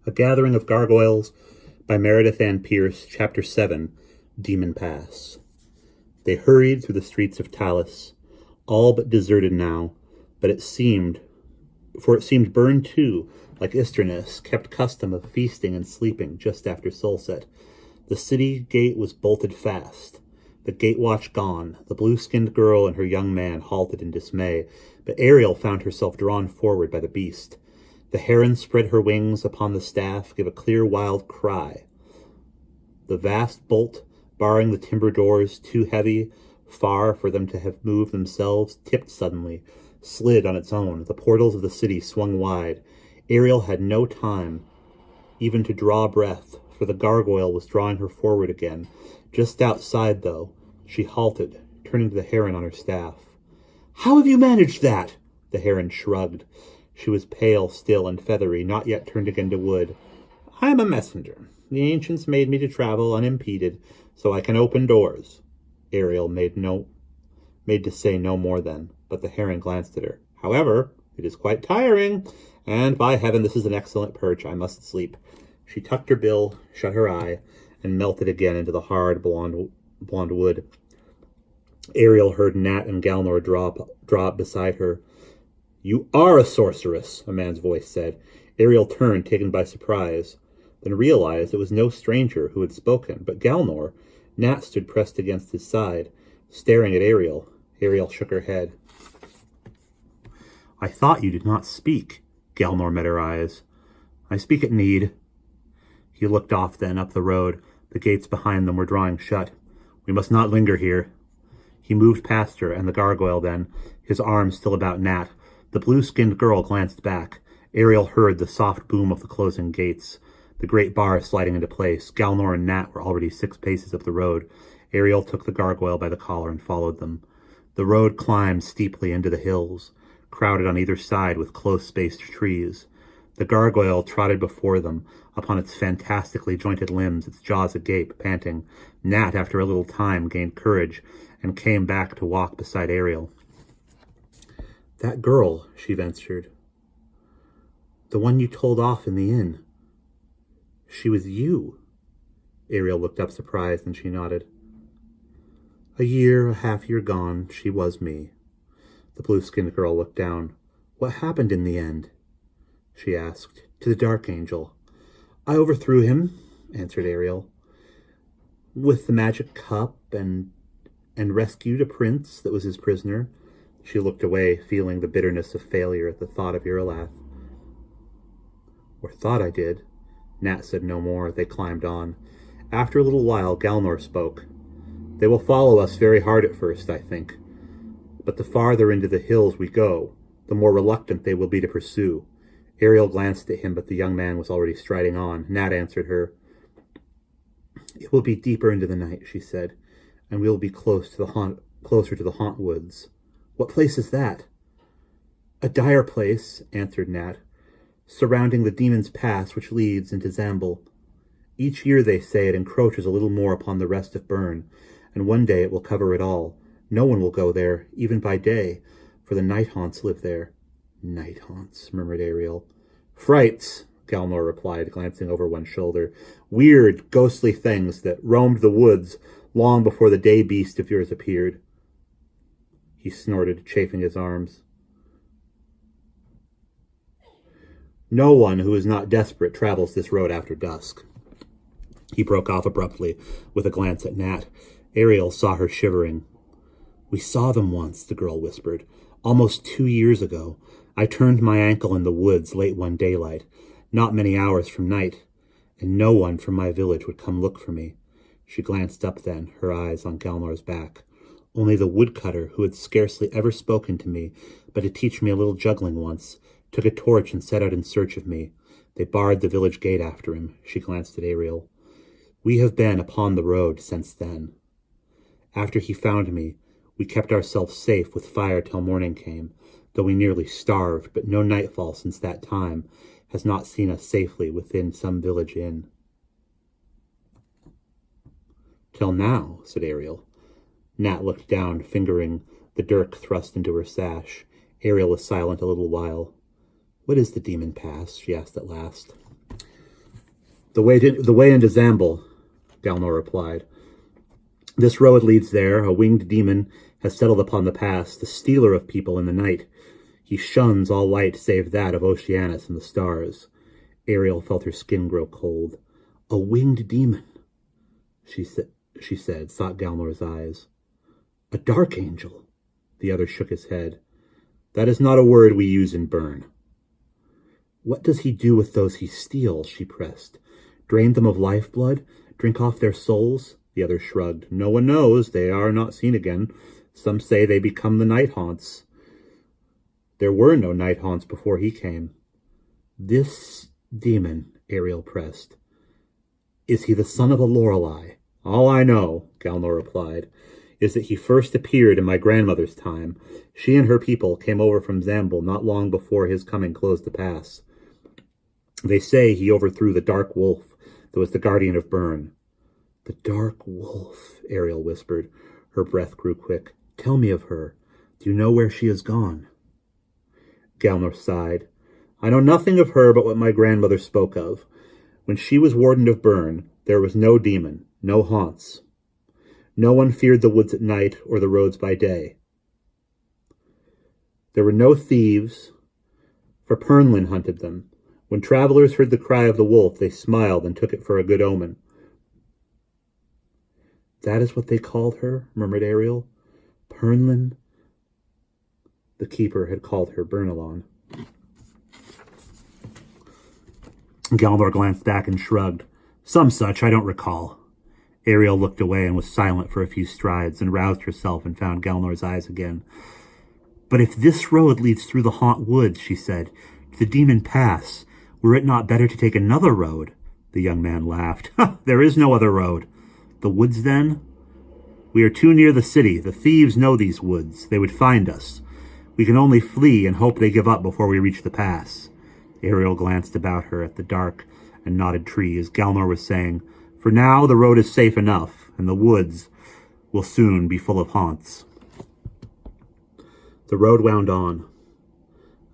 A Gathering of Gargoyles by Meredith Ann Pierce, Chapter 7, Demon Pass. They hurried through the streets of Talus, all but deserted now, but it seemed burned too, like Isternus, kept custom of feasting and sleeping just after sunset. The city gate was bolted fast. The gate watch gone, the blue-skinned girl and her young man halted in dismay, but Ariel found herself drawn forward by the beast. The heron spread her wings upon the staff, gave a clear, wild cry. The vast bolt, barring the timber doors, too heavy, far for them to have moved themselves, tipped suddenly, slid on its own. The portals of the city swung wide. Ariel had no time even to draw breath, for the gargoyle was drawing her forward again. Just outside, though, she halted, turning to the heron on her staff. "How have you managed that?" The heron shrugged. She was pale still and feathery, not yet turned again to wood. "I am a messenger. The ancients made me to travel unimpeded, so I can open doors." Ariel made to say no more then, but the heron glanced at her. "However, it is quite tiring, and by heaven this is an excellent perch. I must sleep." She tucked her bill, shut her eye, and melted again into the hard blonde wood. Ariel heard Nat and Galnor drop beside her. "You are a sorceress," a man's voice said. Ariel turned, taken by surprise, then realized it was no stranger who had spoken, but Galnor. Nat stood pressed against his side, staring at Ariel. Ariel shook her head. "I thought you did not speak." Galnor met her eyes. "I speak at need." He looked off then, up the road. The gates behind them were drawing shut. "We must not linger here." He moved past her and the gargoyle then, his arms still about Nat. The blue-skinned girl glanced back. Ariel heard the soft boom of the closing gates, the great bar sliding into place. Galnor and Nat were already 6 paces up the road. Ariel took the gargoyle by the collar and followed them. The road climbed steeply into the hills, crowded on either side with close-spaced trees. The gargoyle trotted before them, upon its fantastically jointed limbs, its jaws agape, panting. Nat, after a little time, gained courage and came back to walk beside Ariel. "That girl," she ventured. "The one you told off in the inn. She was you." Ariel looked up surprised, and she nodded. A half year gone, she was me." The blue-skinned girl looked down. "What happened in the end?" she asked. "To the Dark Angel." "I overthrew him," answered Ariel, "with the magic cup and rescued a prince that was his prisoner." She looked away, feeling the bitterness of failure at the thought of Irlath. "Or thought I did." Nat said no more. They climbed on. After a little while, Galnor spoke. "They will follow us very hard at first, I think. But the farther into the hills we go, the more reluctant they will be to pursue." Ariel glanced at him, but the young man was already striding on. Nat answered her. "It will be deeper into the night," she said, "and we will be closer to the haunt woods." "What place is that?" "A dire place," answered Nat, "surrounding the Demon's Pass which leads into Zamble. Each year, they say, it encroaches a little more upon the rest of Bern, and one day it will cover it all. No one will go there, even by day, for the night haunts live there." "Night haunts," murmured Ariel. "Frights," Galnor replied, glancing over one shoulder. "Weird, ghostly things that roamed the woods long before the day beast of yours appeared." He snorted, chafing his arms. "No one who is not desperate travels this road after dusk." He broke off abruptly, with a glance at Nat. Ariel saw her shivering. "We saw them once," the girl whispered. "Almost 2 years ago. I turned my ankle in the woods late one daylight, not many hours from night, and no one from my village would come look for me." She glanced up then, her eyes on Galnor's back. "Only the woodcutter, who had scarcely ever spoken to me, but to teach me a little juggling once, took a torch and set out in search of me. They barred the village gate after him." She glanced at Ariel. "We have been upon the road since then. After he found me, we kept ourselves safe with fire till morning came, though we nearly starved, but no nightfall since that time has not seen us safely within some village inn." "Till now," said Ariel. Nat looked down, fingering the dirk thrust into her sash. Ariel was silent a little while. "What is the Demon Pass?" she asked at last. The way into Zamble, Galnor replied. This road leads there. A winged demon has settled upon the pass, the stealer of people in the night. He shuns all light save that of Oceanus and the stars. Ariel felt her skin grow cold. A winged demon, she said, sought Galnor's eyes. A dark angel. The other shook his head. That is not a word we use in Bern. What does he do with those he steals? She pressed. Drain them of lifeblood? Drink off their souls? The other shrugged. No one knows. They are not seen again. Some say they become the night haunts. There were no night haunts before he came. This demon, Ariel pressed. Is he the son of a Lorelei? All I know, Galnor replied, is that he first appeared in my grandmother's time. She and her people came over from Zamble not long before his coming closed the pass. They say he overthrew the Dark Wolf that was the guardian of Bern. The Dark Wolf, Ariel whispered. Her breath grew quick. Tell me of her. Do you know where she has gone? Galnor sighed. I know nothing of her but what my grandmother spoke of. When she was warden of Bern, there was no demon, no haunts. No one feared the woods at night or the roads by day. There were no thieves, for Pernlin hunted them. When travelers heard the cry of the wolf, they smiled and took it for a good omen. That is what they called her, murmured Ariel. Pernlin. The keeper had called her Bernalon. Galnor glanced back and shrugged. Some such, I don't recall. Ariel looked away and was silent for a few strides, and roused herself and found Galnor's eyes again. But if this road leads through the haunt woods, she said, to the Demon Pass, were it not better to take another road? The young man laughed. There is no other road. The woods, then? We are too near the city. The thieves know these woods. They would find us. We can only flee and hope they give up before we reach the pass. Ariel glanced about her at the dark and knotted trees. Galnor was saying, for now the road is safe enough, and the woods will soon be full of haunts. The road wound on.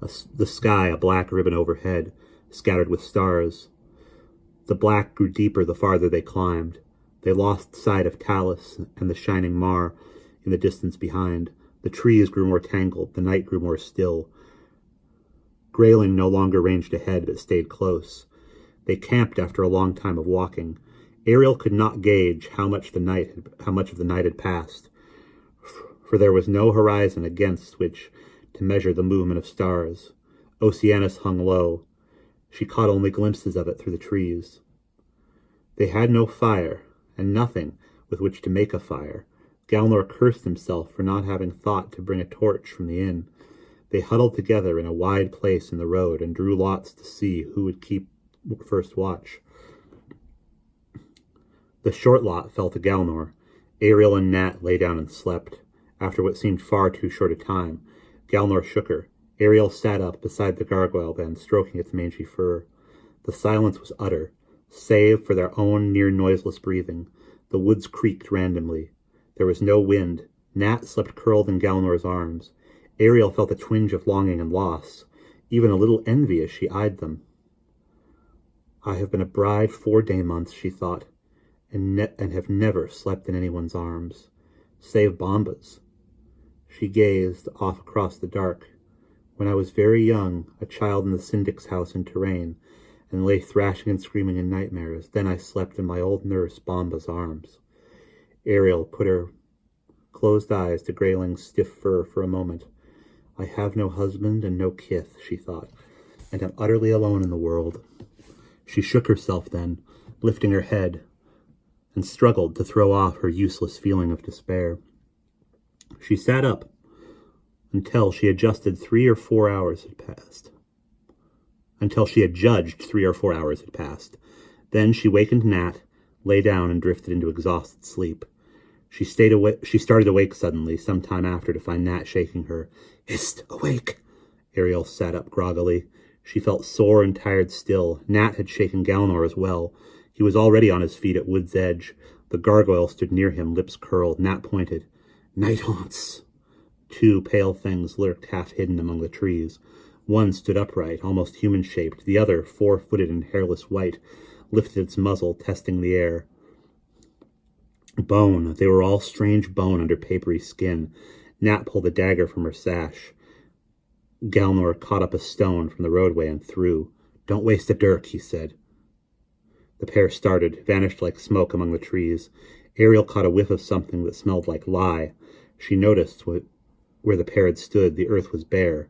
The sky, a black ribbon overhead, scattered with stars. The black grew deeper the farther they climbed. They lost sight of Talus and the shining Mar in the distance behind. The trees grew more tangled. The night grew more still. Grayling no longer ranged ahead, but stayed close. They camped after a long time of walking. Ariel could not gauge how much of the night had passed, for there was no horizon against which to measure the movement of stars. Oceanus hung low. She caught only glimpses of it through the trees. They had no fire, and nothing with which to make a fire. Galnor cursed himself for not having thought to bring a torch from the inn. They huddled together in a wide place in the road and drew lots to see who would keep first watch. The short lot fell to Galnor. Ariel and Nat lay down and slept. After what seemed far too short a time, Galnor shook her. Ariel sat up beside the gargoyle then, stroking its mangy fur. The silence was utter, save for their own near-noiseless breathing. The woods creaked randomly. There was no wind. Nat slept curled in Galnor's arms. Ariel felt a twinge of longing and loss, even a little envy as she eyed them. I have been a bride 4 day months, she thought, and have never slept in anyone's arms, save Bomba's. She gazed off across the dark. When I was very young, a child in the syndic's house in Touraine, and lay thrashing and screaming in nightmares, then I slept in my old nurse Bomba's arms. Ariel put her closed eyes to Grayling's stiff fur for a moment. I have no husband and no kith, she thought, and am utterly alone in the world. She shook herself then, lifting her head, and struggled to throw off her useless feeling of despair. She sat up until she adjusted 3 or 4 hours had passed. Until she had judged 3 or 4 hours had passed. Then she wakened Nat, lay down, and drifted into exhausted sleep. She started awake suddenly, some time after, to find Nat shaking her. Hist, awake! Ariel sat up groggily. She felt sore and tired still. Nat had shaken Galnor as well. He was already on his feet at Wood's Edge. The gargoyle stood near him, lips curled. Nat pointed. Night haunts! 2 pale things lurked half-hidden among the trees. One stood upright, almost human-shaped. The other, 4-footed and hairless white, lifted its muzzle, testing the air. Bone. They were all strange bone under papery skin. Nat pulled a dagger from her sash. Galnor caught up a stone from the roadway and threw. "Don't waste a dirk," he said. The pair started, vanished like smoke among the trees. Ariel caught a whiff of something that smelled like lye. She noticed where the pair had stood. The earth was bare,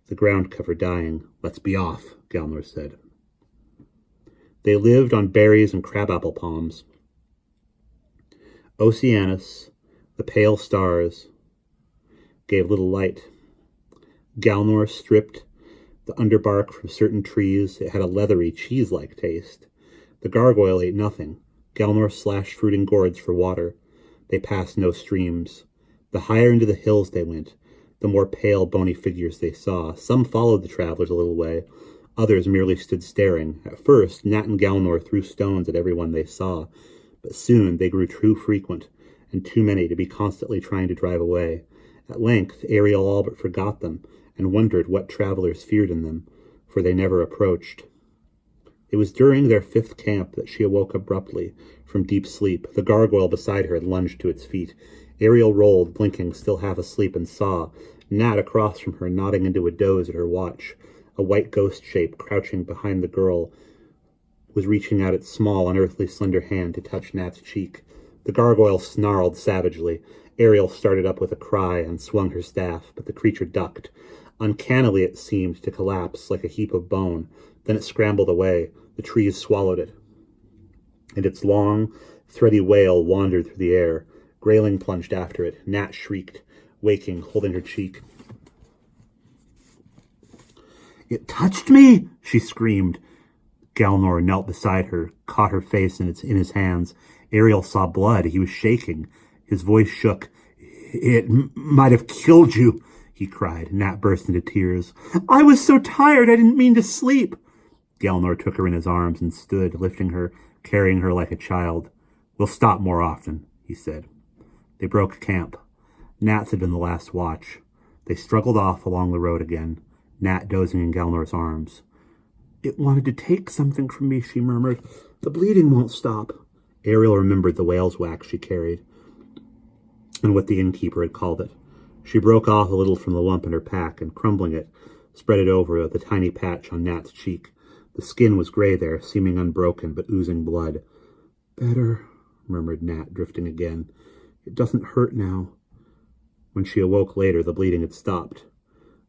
the ground cover dying. "Let's be off," Galnor said. They lived on berries and crabapple palms. Oceanus, the pale stars, gave little light. Galnor stripped the underbark from certain trees. It had a leathery, cheese-like taste. The gargoyle ate nothing. Galnor slashed fruiting gourds for water. They passed no streams. The higher into the hills they went, the more pale, bony figures they saw. Some followed the travelers a little way. Others merely stood staring. At first, Nat and Galnor threw stones at everyone they saw, but soon they grew too frequent and too many to be constantly trying to drive away. At length, Ariel all but forgot them and wondered what travelers feared in them, for they never approached. It was during their 5th camp that she awoke abruptly from deep sleep. The gargoyle beside her had lunged to its feet. Ariel rolled, blinking, still half asleep, and saw Nat across from her, nodding into a doze at her watch. A white ghost shape, crouching behind the girl, was reaching out its small, unearthly, slender hand to touch Nat's cheek. The gargoyle snarled savagely. Ariel started up with a cry and swung her staff, but the creature ducked. Uncannily, it seemed to collapse like a heap of bone. Then it scrambled away. The trees swallowed it, and its long, thready wail wandered through the air. Grayling plunged after it. Nat shrieked, waking, holding her cheek. "It touched me!" she screamed. Galnor knelt beside her, caught her face in his hands. Ariel saw blood. He was shaking. His voice shook. "It might have killed you," he cried. Nat burst into tears. "I was so tired, I didn't mean to sleep." Galnor took her in his arms and stood, lifting her, carrying her like a child. "We'll stop more often," he said. They broke camp. Nat's had been the last watch. They struggled off along the road again, Nat dozing in Galnor's arms. "It wanted to take something from me," she murmured. "The bleeding won't stop." Ariel remembered the whale's wax she carried, and what the innkeeper had called it. She broke off a little from the lump in her pack, and crumbling it, spread it over the tiny patch on Nat's cheek. The skin was gray there, seeming unbroken, but oozing blood. "Better," murmured Nat, drifting again. "It doesn't hurt now." When she awoke later, the bleeding had stopped.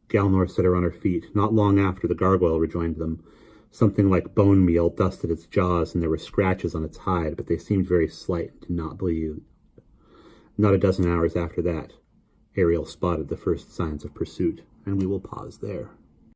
Galnor set her on her feet. Not long after, the gargoyle rejoined them. Something like bone meal dusted its jaws, and there were scratches on its hide, but they seemed very slight and did not bleed. Not a dozen hours after that, Ariel spotted the first signs of pursuit, and we will pause there.